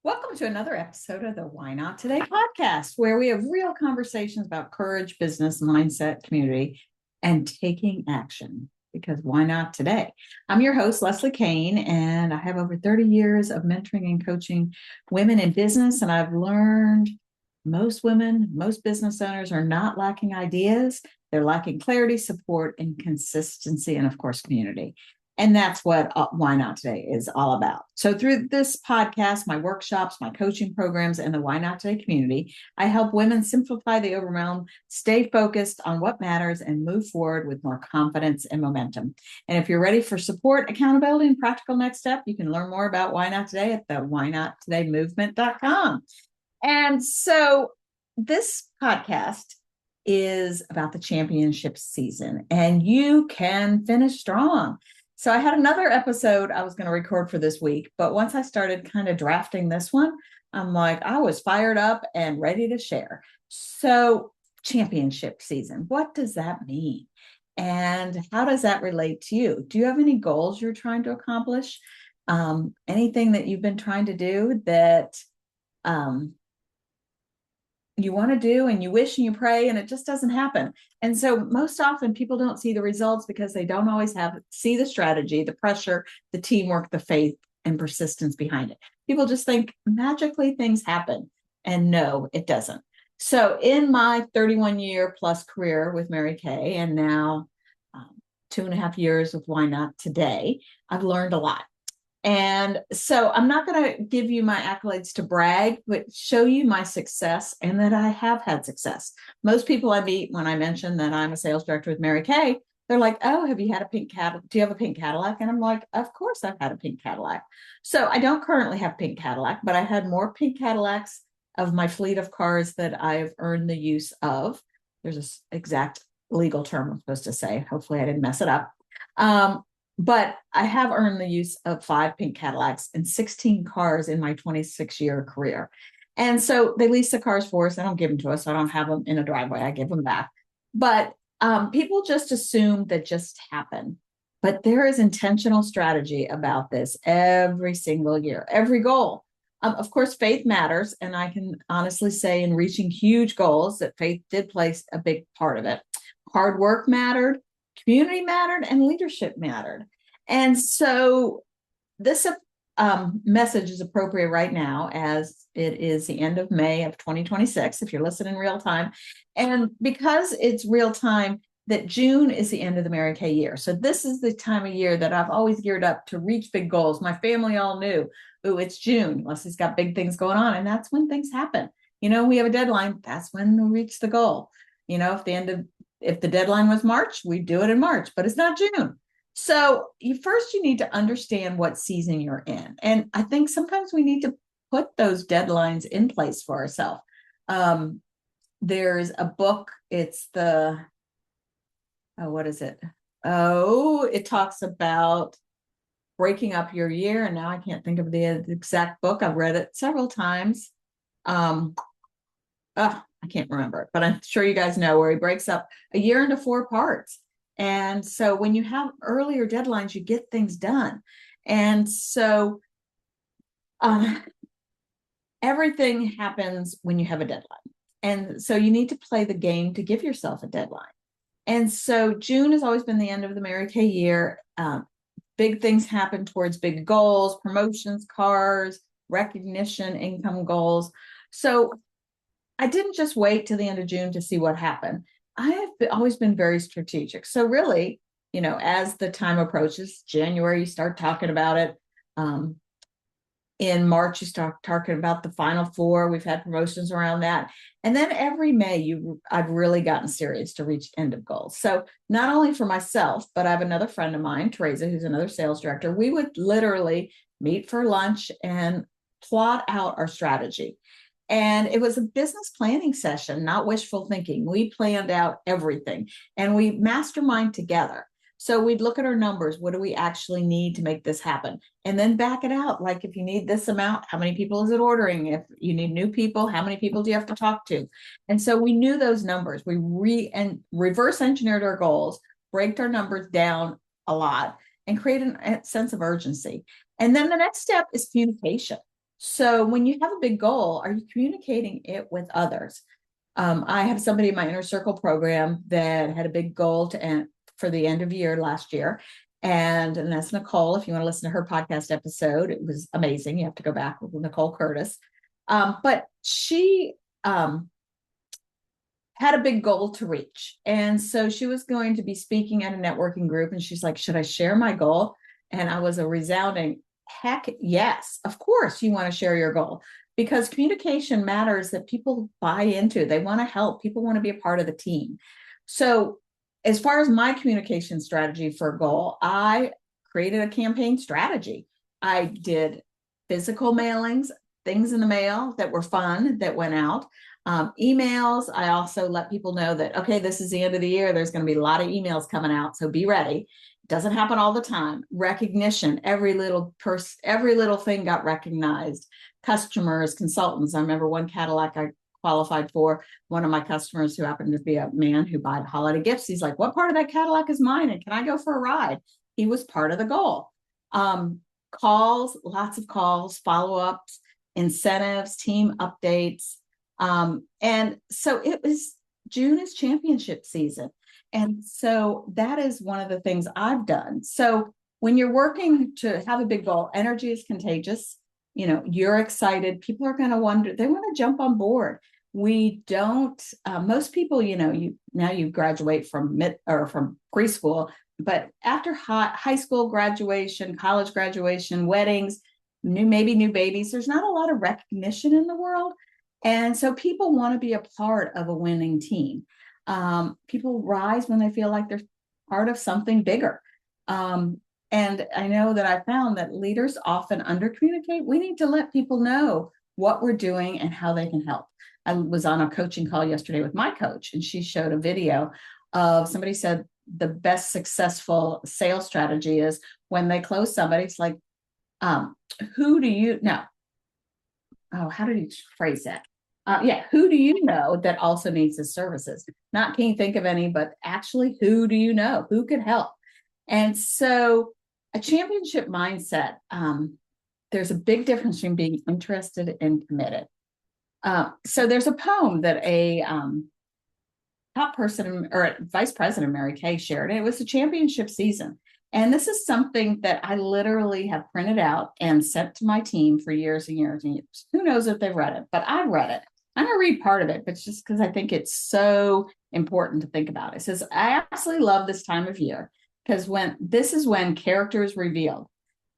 Welcome to another episode of the Why Not Today podcast, where we have real conversations about courage, business, mindset, community, and taking action. Because why not today? I'm your host, Leslie Kane, and I have over 30 years of mentoring and coaching women in business. And I've learned most women, most business owners are not lacking ideas. They're lacking clarity, support, and consistency, and of course, community. And that's what Why Not Today is all about. So through this podcast, my workshops, my coaching programs, and the Why Not Today community, I help women simplify the overwhelm, stay focused on what matters, and move forward with more confidence and momentum. And if you're ready for support, accountability, and practical next step, you can learn more about Why Not Today at the whynotTodayMovement.com. And so this podcast is about the championship season, and you can finish strong. So I had another episode I was going to record for this week, but once I started kind of drafting this one, I'm like, I was fired up and ready to share. So championship season, what does that mean? And how does that relate to you? Do you have any goals you're trying to accomplish? Anything that you've been trying to do that you want to do and you wish and you pray and it just doesn't happen. And so most often people don't see the results because they don't always see the strategy, the pressure, the teamwork, the faith, and persistence behind it. People just think magically things happen, and no, it doesn't. So in my 31-year plus career with Mary Kay, and now 2.5 years with Why Not Today, I've learned a lot. And so I'm not going to give you my accolades to brag, but show you my success and that I have had success. Most people I meet when I mention that I'm a sales director with Mary Kay, they're like, oh, have you had a pink Cadillac? Do you have a pink Cadillac? And I'm like, of course I've had a pink Cadillac. So I don't currently have pink Cadillac, but I had more pink Cadillacs of my fleet of cars that I've earned the use of. There's this exact legal term I'm supposed to say. Hopefully I didn't mess it up. But I have earned the use of 5 pink Cadillacs and 16 cars in my 26-year career. And so they lease the cars for us. I don't give them to us. So I don't have them in a driveway. I give them back. But people just assume that just happen. But there is intentional strategy about this every single year, every goal. Of course, faith matters. And I can honestly say in reaching huge goals that faith did play a big part of it. Hard work mattered. Community mattered and leadership mattered. And so this message is appropriate right now as it is the end of May of 2026, if you're listening in real time. And because it's real time, that June is the end of the Mary Kay year. So this is the time of year that I've always geared up to reach big goals. My family all knew, oh, it's June. Leslie's got big things going on. And that's when things happen. We have a deadline. That's when we reach the goal. If the deadline was March, we do it in March, but it's not June. So you need to understand what season you're in. And I think sometimes we need to put those deadlines in place for ourselves. There's a book, it's what is it? It talks about breaking up your year. And now I can't think of the exact book. I've read it several times. I can't remember it, but I'm sure you guys know where he breaks up a year into 4 parts. And so when you have earlier deadlines, you get things done. And so everything happens when you have a deadline. And so you need to play the game to give yourself a deadline. And so June has always been the end of the Mary Kay year. Big things happen towards big goals, promotions, cars, recognition, income goals. So I didn't just wait till the end of June to see what happened. I have always been very strategic. So really, as the time approaches, January, you start talking about it. In March, you start talking about the final 4. We've had promotions around that. And then every May, I've really gotten serious to reach end of goals. So not only for myself, but I have another friend of mine, Teresa, who's another sales director. We would literally meet for lunch and plot out our strategy. And it was a business planning session, not wishful thinking. We planned out everything and we mastermind together. So we'd look at our numbers. What do we actually need to make this happen? And then back it out. Like if you need this amount, how many people is it ordering? If you need new people, how many people do you have to talk to? And so we knew those numbers. We reverse engineered our goals, break our numbers down a lot, and create a sense of urgency. And then the next step is communication. So when you have a big goal, are you communicating it with others? I have somebody in my inner circle program that had a big goal to end for the end of year last year. And that's Nicole. If you want to listen to her podcast episode, it was amazing. You have to go back with Nicole Curtis. But she had a big goal to reach. And so she was going to be speaking at a networking group. And she's like, should I share my goal? And I was a resounding heck yes. Of course, you want to share your goal because communication matters that people buy into. They want to help. People want to be a part of the team. So, as far as my communication strategy for a goal, I created a campaign strategy. I did physical mailings, things in the mail that were fun that went out. Emails, I also let people know that, okay, this is the end of the year. There's going to be a lot of emails coming out. So be ready. It doesn't happen all the time. Recognition, every little thing got recognized. Customers, consultants. I remember one Cadillac I qualified for, one of my customers who happened to be a man who bought holiday gifts. He's like, what part of that Cadillac is mine? And can I go for a ride? He was part of the goal. Calls, lots of calls, follow-ups, incentives, team updates. And so June is championship season. And so that is one of the things I've done. So when you're working to have a big goal, energy is contagious. You're excited. People are going to wonder, they want to jump on board. We don't, most people, you graduate from from preschool, but after high school graduation, college graduation, weddings, maybe new babies, there's not a lot of recognition in the world. And so people want to be a part of a winning team. People rise when they feel like they're part of something bigger. And I know that I found that leaders often undercommunicate. We need to let people know what we're doing and how they can help. I was on a coaching call yesterday with my coach, and she showed a video of somebody said the best successful sales strategy is when they close somebody, it's like, who do you know? Oh, how did he phrase that? Who do you know that also needs the services? Not can you think of any, but actually, who do you know? Who could help? And so a championship mindset, there's a big difference between being interested and committed. So there's a poem that a top person or vice president, Mary Kay, shared, and it was the championship season. And this is something that I literally have printed out and sent to my team for years and years and years. Who knows if they've read it, but I've read it. I'm going to read part of it, but just because I think it's so important to think about. It says, I absolutely love this time of year because this is when character is revealed.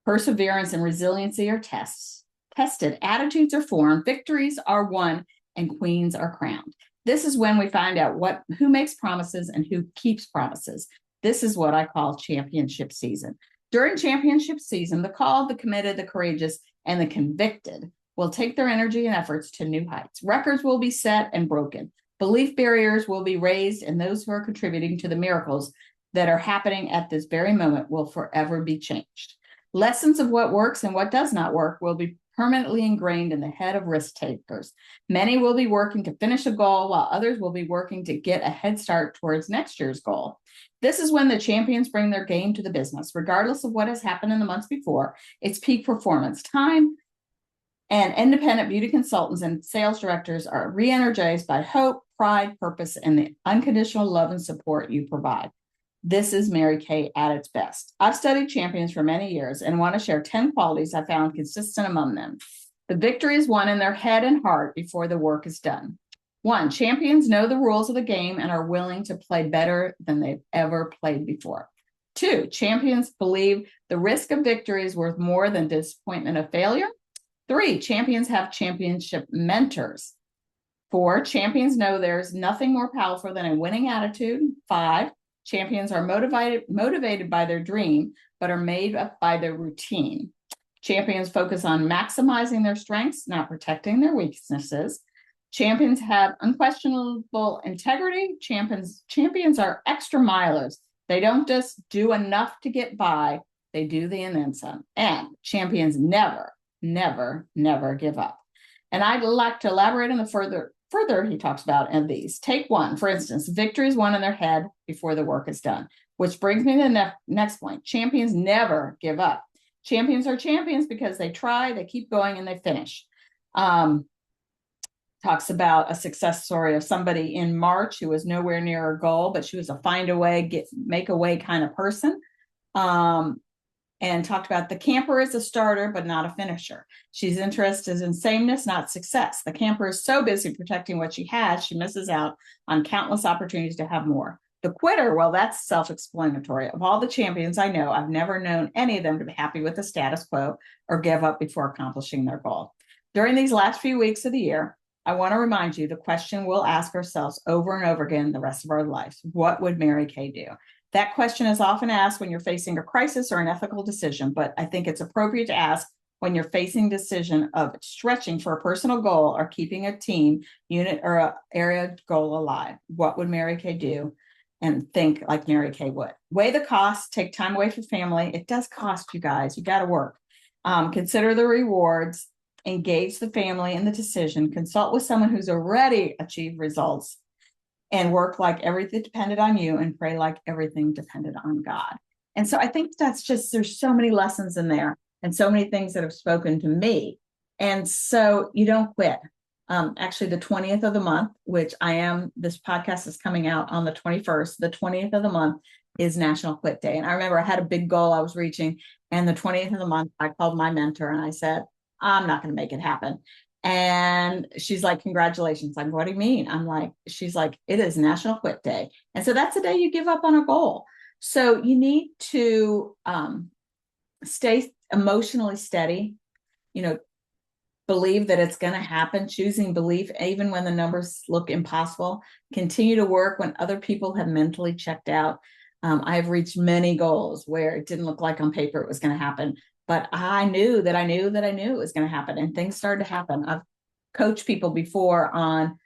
Perseverance and resiliency are tested. Attitudes are formed. Victories are won and queens are crowned. This is when we find out who makes promises and who keeps promises. This is what I call championship season. During championship season, the called, the committed, the courageous, and the convicted will take their energy and efforts to new heights. Records will be set and broken. Belief barriers will be raised, and those who are contributing to the miracles that are happening at this very moment will forever be changed. Lessons of what works and what does not work will be permanently ingrained in the head of risk takers. Many will be working to finish a goal, while others will be working to get a head start towards next year's goal. This is when the champions bring their game to the business, regardless of what has happened in the months before. It's peak performance time, and independent beauty consultants and sales directors are re-energized by hope, pride, purpose, and the unconditional love and support you provide. This is Mary Kay at its best. I've studied champions for many years and want to share 10 qualities I found consistent among them. The victory is won in their head and heart before the work is done. 1, champions know the rules of the game and are willing to play better than they've ever played before. 2, champions believe the risk of victory is worth more than disappointment of failure. 3, champions have championship mentors. 4, champions know there's nothing more powerful than a winning attitude. 5, champions are motivated by their dream, but are made up by their routine. Champions focus on maximizing their strengths, not protecting their weaknesses. Champions have unquestionable integrity. Champions are extra milers. They don't just do enough to get by. They do the and then some. And champions never, never, never give up. And I'd like to elaborate on the further he talks about in these. Take 1, for instance, victory is won in their head before the work is done, which brings me to the next point. Champions never give up. Champions are champions because they try, they keep going, and they finish. Um, Talks about a success story of somebody in March who was nowhere near her goal, but she was a find a way, make a way kind of person. And talked about the camper is a starter, but not a finisher. She's interested in sameness, not success. The camper is so busy protecting what she has, she misses out on countless opportunities to have more. The quitter, well, that's self-explanatory. Of all the champions I know, I've never known any of them to be happy with the status quo or give up before accomplishing their goal. During these last few weeks of the year, I want to remind you the question we'll ask ourselves over and over again the rest of our lives. What would Mary Kay do? That question is often asked when you're facing a crisis or an ethical decision, but I think it's appropriate to ask when you're facing decision of stretching for a personal goal or keeping a team, unit, or an area goal alive. What would Mary Kay do? And think like Mary Kay would. Weigh the costs, take time away from family. It does cost you guys. You got to work. Consider the rewards, engage the family in the decision, consult with someone who's already achieved results, and work like everything depended on you and pray like everything depended on God. And so I think that's just, there's so many lessons in there and so many things that have spoken to me. And so you don't quit. Actually, the 20th of the month, which this podcast is coming out on the 21st, the 20th of the month is National Quit Day. And I remember I had a big goal I was reaching, and the 20th of the month, I called my mentor and I said, I'm not going to make it happen. And she's like, congratulations. I'm, what do you mean? She's like, it is National Quit Day. And so that's the day you give up on a goal. So you need to stay emotionally steady, believe that it's going to happen, choosing belief, even when the numbers look impossible, continue to work when other people have mentally checked out. I've reached many goals where it didn't look like on paper it was going to happen, but I knew that I knew that I knew it was going to happen, and things started to happen. I've coached people before on,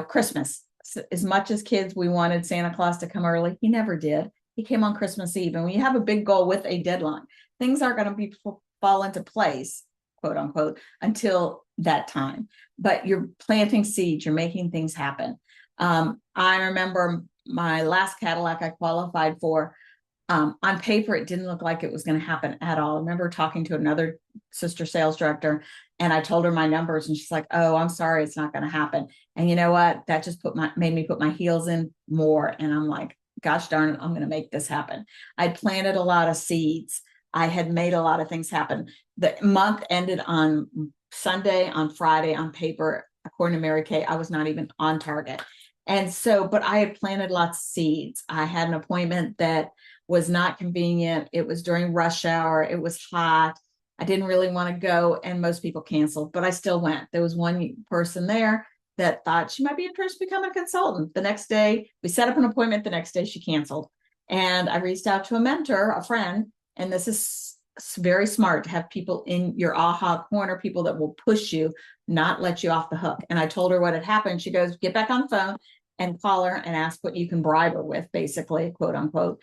Christmas. As much as kids, we wanted Santa Claus to come early. He never did. He came on Christmas Eve. And when you have a big goal with a deadline, things aren't going to fall into place, quote unquote, until that time. But you're planting seeds, you're making things happen. I remember my last Cadillac I qualified for. On paper, it didn't look like it was going to happen at all. I remember talking to another sister sales director, and I told her my numbers, and she's like, "Oh, I'm sorry, it's not going to happen." And you know what? That just made me put my heels in more. And I'm like, "Gosh darn it, I'm going to make this happen." I planted a lot of seeds. I had made a lot of things happen. The month ended on Sunday. On Friday, on paper, according to Mary Kay, I was not even on target. And so, but I had planted lots of seeds. I had an appointment that was not convenient. It was during rush hour. It was hot. I didn't really want to go, and most people canceled, but I still went. There was one person there that thought she might be interested in becoming a consultant. The next day, we set up an appointment. The next day, she canceled. And I reached out to a mentor, a friend, and this is very smart to have people in your aha corner, people that will push you, not let you off the hook. And I told her what had happened. She goes, get back on the phone and call her and ask what you can bribe her with, basically, quote unquote,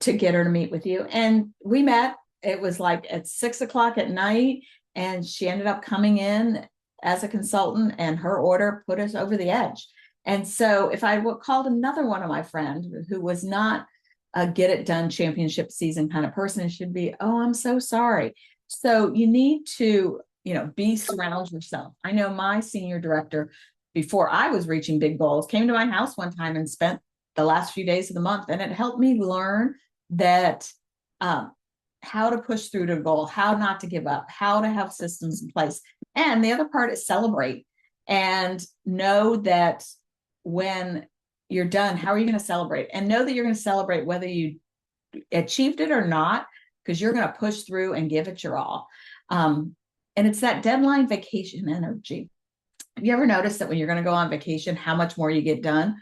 to get her to meet with you. And we met. It was like at 6:00 at night, and she ended up coming in as a consultant, and her order put us over the edge. And so if I called another one of my friends who was not a get it done championship season kind of person, it should be, oh, I'm so sorry. So you need to, surround yourself. I know my senior director, before I was reaching big goals, came to my house one time and spent the last few days of the month, and it helped me learn that how to push through to a goal, how not to give up, how to have systems in place. And the other part is celebrate, and know that when you're done, how are you going to celebrate? And know that you're going to celebrate whether you achieved it or not, because you're going to push through and give it your all. And it's that deadline vacation energy. Have you ever noticed that when you're going to go on vacation, how much more you get done?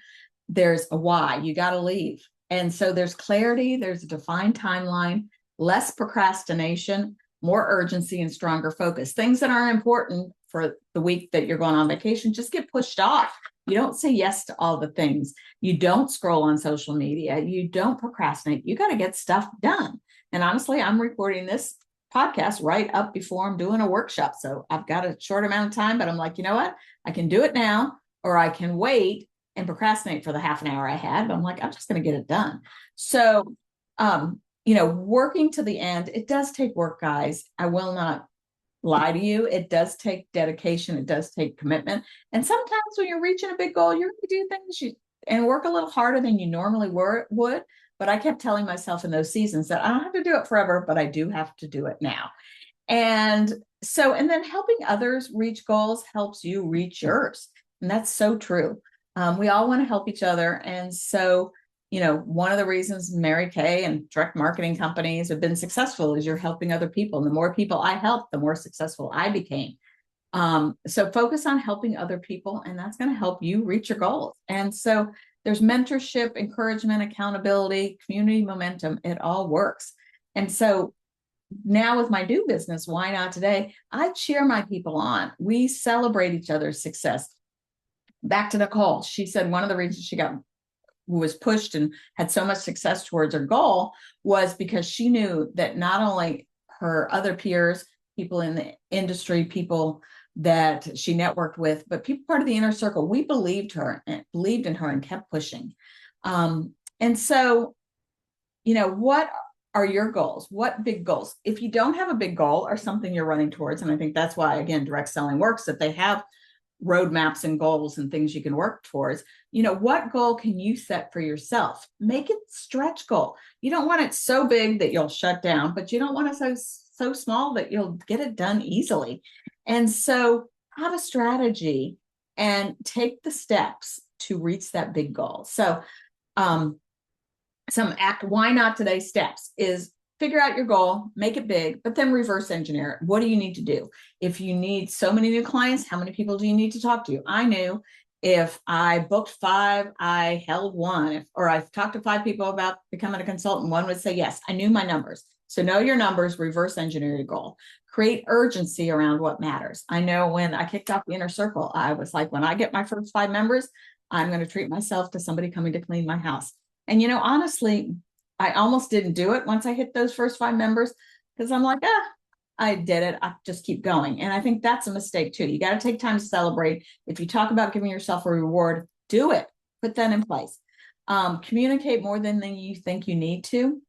There's a why. You got to leave. And so there's clarity, there's a defined timeline, less procrastination, more urgency, and stronger focus. Things that are important for the week that you're going on vacation just get pushed off. You don't say yes to all the things. You don't scroll on social media. You don't procrastinate. You got to get stuff done. And honestly, I'm recording this podcast right up before I'm doing a workshop. So I've got a short amount of time, but I'm like, you know what? I can do it now, or I can wait and procrastinate for the half an hour I had. But I'm like, I'm just going to get it done. So working to the end, it does take work, guys. I will not lie to you. It does take dedication. It does take commitment. And sometimes when you're reaching a big goal, you're going to do things and work a little harder than you normally would. But I kept telling myself in those seasons that I don't have to do it forever, but I do have to do it now. And then helping others reach goals helps you reach yours. And that's so true. We all want to help each other. And so, one of the reasons Mary Kay and direct marketing companies have been successful is you're helping other people. And the more people I helped, the more successful I became. So focus on helping other people, and that's going to help you reach your goals. And so there's mentorship, encouragement, accountability, community momentum. It all works. And so now with my new business, Why Not Today, I cheer my people on. We celebrate each other's success. Back to Nicole, she said one of the reasons she was pushed and had so much success towards her goal was because she knew that not only her other peers, people in the industry, people that she networked with, but people part of the inner circle, we believed in her and kept pushing. And so, what are your goals? What big goals? If you don't have a big goal or something you're running towards, and I think that's why, again, direct selling works, that they have roadmaps and goals and things you can work towards. What goal can you set for yourself? Make it stretch goal. You don't want it so big that you'll shut down, but you don't want it so small that you'll get it done easily. And so have a strategy and take the steps to reach that big goal. So Why Not Today steps is figure out your goal, make it big, but then reverse engineer it. What do you need to do? If you need so many new clients, how many people do you need to talk to? I knew if I booked 5, I held 1, or I talked to 5 people about becoming a consultant, 1 would say yes. I knew my numbers. So know your numbers, reverse engineer your goal, create urgency around what matters. I know when I kicked off the inner circle, I was like, when I get my first 5 members, I'm going to treat myself to somebody coming to clean my house. And, honestly, I almost didn't do it once I hit those first 5 members because I'm like, I did it. I just keep going. And I think that's a mistake too. You got to take time to celebrate. If you talk about giving yourself a reward, do it. Put that in place. Communicate more than you think you need to.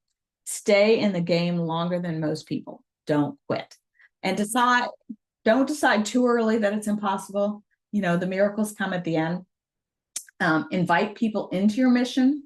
Stay in the game longer than most people. Don't quit. And don't decide too early that it's impossible. The miracles come at the end. Invite people into your mission.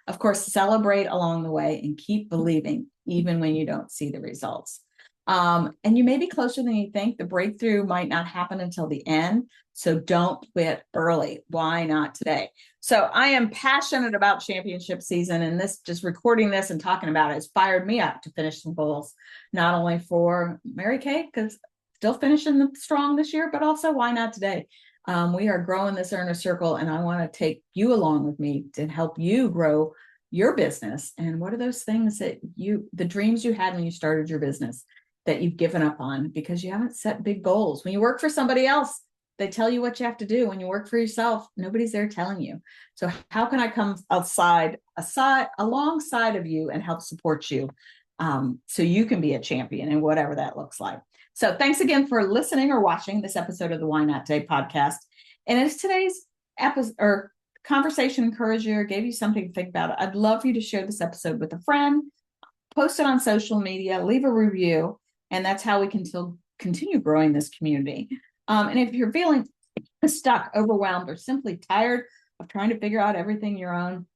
Of course, celebrate along the way and keep believing, even when you don't see the results. And you may be closer than you think. The breakthrough might not happen until the end. So don't quit early. Why not today? So I am passionate about championship season, and just recording this and talking about it has fired me up to finish some goals, not only for Mary Kay, because still finishing strong this year, but also Why Not Today? We are growing this inner circle, and I want to take you along with me to help you grow your business. And what are those things that the dreams you had when you started your business that you've given up on because you haven't set big goals? When you work for somebody else, they tell you what you have to do. When you work for yourself, nobody's there telling you. So how can I come alongside of you and help support you so you can be a champion and whatever that looks like? So thanks again for listening or watching this episode of the Why Not Today podcast. And if today's episode or conversation encouraged you or gave you something to think about, I'd love for you to share this episode with a friend, post it on social media, leave a review, and that's how we can still continue growing this community. And if you're feeling stuck, overwhelmed, or simply tired of trying to figure out everything your own,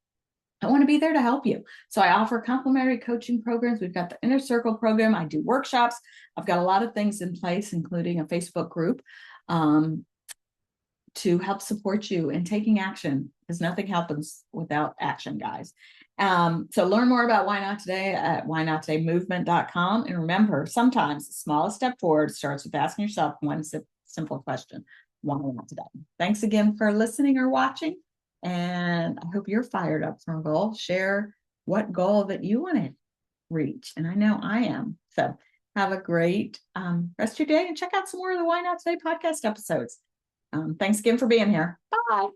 I want to be there to help you. So I offer complimentary coaching programs. We've got the Inner Circle program. I do workshops. I've got a lot of things in place, including a Facebook group to help support you in taking action, because nothing happens without action, guys. So learn more about Why Not Today at whynottodaymovement.com. And remember, sometimes the smallest step forward starts with asking yourself one simple question: why not today? Thanks again for listening or watching. And I hope you're fired up for a goal. Share what goal that you want to reach. And I know I am. So have a great rest of your day, and check out some more of the Why Not Today podcast episodes. Thanks again for being here. Bye.